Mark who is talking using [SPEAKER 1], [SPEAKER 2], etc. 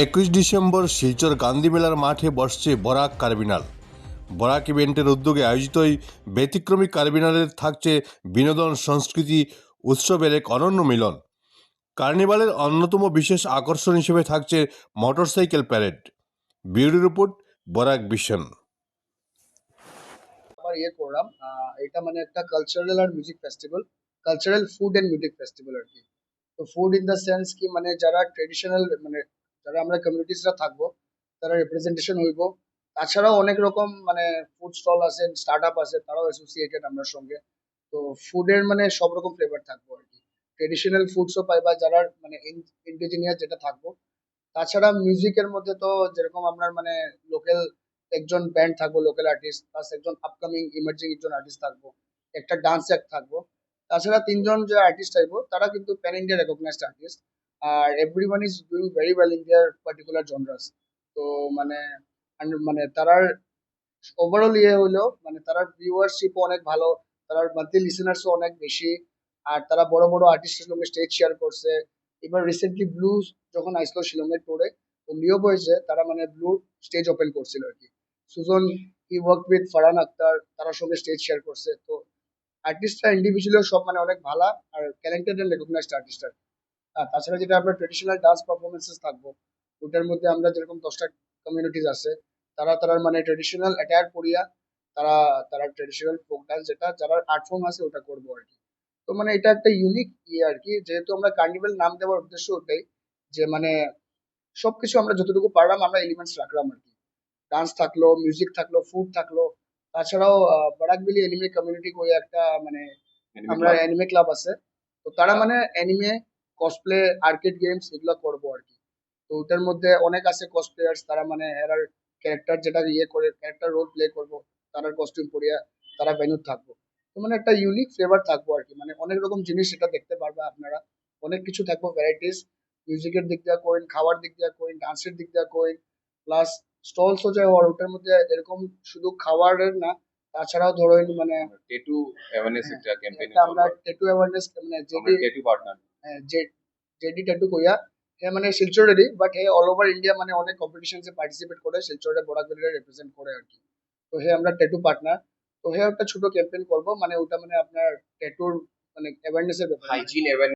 [SPEAKER 1] 21 December Silchar Gandhi মেলার মাঠে বসছে বরাক কার্বিনাল। বরাক ইভেন্টের উদ্যোগে আয়োজিত এই ব্যতিক্রমী কার্বিনালের থাকছে বিনোদন, সংস্কৃতি উৎসবের এক অনন্য মিলন। কার্নিভালের অন্যতম বিশেষ আকর্ষণ হিসেবে থাকছে motorcycle parade. Bureau report, Barak vision.
[SPEAKER 2] আবার করলাম এটা মানে একটা কালচারাল আর music festival, cultural food and music festival আর কি। তো ফুড ইন দ্য সেন্স কি মানে যারা ট্রেডিশনাল মানে যারা আমরা কমিউনিটিসরা থাকবো তারা রিপ্রেজেন্টেশন হইব। তাছাড়াও অনেক রকম মানে ফুড স্টল আছে, স্টার্ট আপ আছে, তারাও অ্যাসোসিয়েটেড আমরা সঙ্গে। তো ফুডের মানে সব রকম ফ্লেভার থাকবো আর কি। ট্রেডিশনাল ফুডসও পাইবা যারা মানে ইন্ডিজিনিয়াস যেটা থাকবো। তাছাড়া মিউজিকের মধ্যে তো যেরকম আপনার মানে লোকাল একজন ব্যান্ড থাকবো, লোকাল আর্টিস্ট প্লাস একজন আপকামিং ইমার্জিং একজন আর্টিস্ট থাকবো, একটা ডান্স অ্যাক্ট থাকবো। তাছাড়া তিনজন যে আর্টিস্ট থাকবো তারা কিন্তু প্যান ইন্ডিয়া রেকগনাইজড আর্টিস্ট। আর everyone is doing very well in their particular genres. তো মানে মানে তারার ওভারঅল ইয়ে হলো মানে তারার ভিউয়ারশিপও অনেক ভালো, তারার মান্থলি লিসেনার্সও অনেক বেশি। আর তারা বড় বড় আর্টিস্টের সঙ্গে স্টেজ শেয়ার করছে। এবার রিসেন্টলি ব্লু যখন আসলো শিলংয়ের টোরে, তো লিও বয়েজে তারা মানে ব্লু স্টেজ ওপেন করছিল আর কি। Sujan he work with Farhan Akhtar, তার সঙ্গে স্টেজ শেয়ার করছে। তো আর্টিস্টরা ইন্ডিভিজুয়াল সব মানে অনেক ভালো আর ট্যালেন্টেড এন্ড রেকগনাইজড আর্টিস্ট আর কি। আর তাছাড়া যেটা আপনার ট্রেডিশনাল ডান্স পারফরমেন্সেস থাকবো, ওটার মধ্যে আমরা যেরকম 10টা কমিউনিটিজ আছে, তারা তারার মানে ট্রেডিশনাল অ্যাটায়ার পরিয়া তারা তারা ট্রেডিশনাল ফোক ডান্স যেটা যারা আর্ট ফর্ম আছে ওটা করবো আর কি। তো মানে এটা একটা ইউনিক ইয়ে আর কি, যেহেতু আমরা কার্নিভেল নাম দেওয়ার উদ্দেশ্য ওটাই যে মানে সবকিছু আমরা যতটুকু পারলাম আমরা এলিমেন্টস রাখলাম আর কি। ডান্স থাকলো, মিউজিক থাকলো, ফুড থাকলো। তাছাড়াও বারাকবিলি অ্যানিমে কমিউনিটি করে একটা মানে আমরা অ্যানিমে ক্লাব আছে। তো তারা মানে অ্যানিমে, কসপ্লে, আর্কেড গেমস এগুলো করবো আর কি। তো ওটার মধ্যে অনেক আছে কসপ্লেয়ার্স, তারা মানে এরার ক্যারেক্টার যেটা ইয়ে করে ক্যারেক্টার রোল প্লে করবো, তারার কস্টিউম পরিয়া তারা ভেন্যু থাকবো। তো মানে একটা ইউনিক ফ্লেভার থাকবো আর কি, মানে অনেক রকম জিনিস সেটা দেখতে পারবে আপনারা। অনেক কিছু থাকবো ভ্যারাইটিস, মিউজিকের দিক দিয়ে কোয়েন, খাওয়ার দিক দিয়ে কোয়েন, ডান্সের দিক দিয়ে কোয়েন, প্লাস স্টলসও যায় আর ওটার মধ্যে এরকম শুধু খাবারের না, তাছাড়াও ধরুন মানে
[SPEAKER 3] টেটু অ্যাওয়ারনেস
[SPEAKER 2] হ্যাঁ,
[SPEAKER 3] একটা ক্যাম্পেইনে
[SPEAKER 2] একটা আমরা
[SPEAKER 3] চলবে।
[SPEAKER 2] ট্যাটু অ্যাওয়ারনেস মানে
[SPEAKER 3] আমরা
[SPEAKER 2] যেটি
[SPEAKER 3] টেটু পার্টনার।
[SPEAKER 2] জেডি ট্যাটু কইয়া হে মানে শিলচরেরই, বাট হে অল ওভার ইন্ডিয়া মানে অনেক কম্পিটিশনসে পার্টিসিপেট করে, শিলচরে বরাকবেলিরে রিপ্রেজেন্ট করে আর কি। তো হে আমরা ট্যাটু পার্টনার। তো হে একটা ছোট ক্যাম্পেইন করব, মানে ওটা মানে আপনার ট্যাটুর মানে অ্যাওয়ারনেসের ব্যাপারে।
[SPEAKER 3] হাইজিন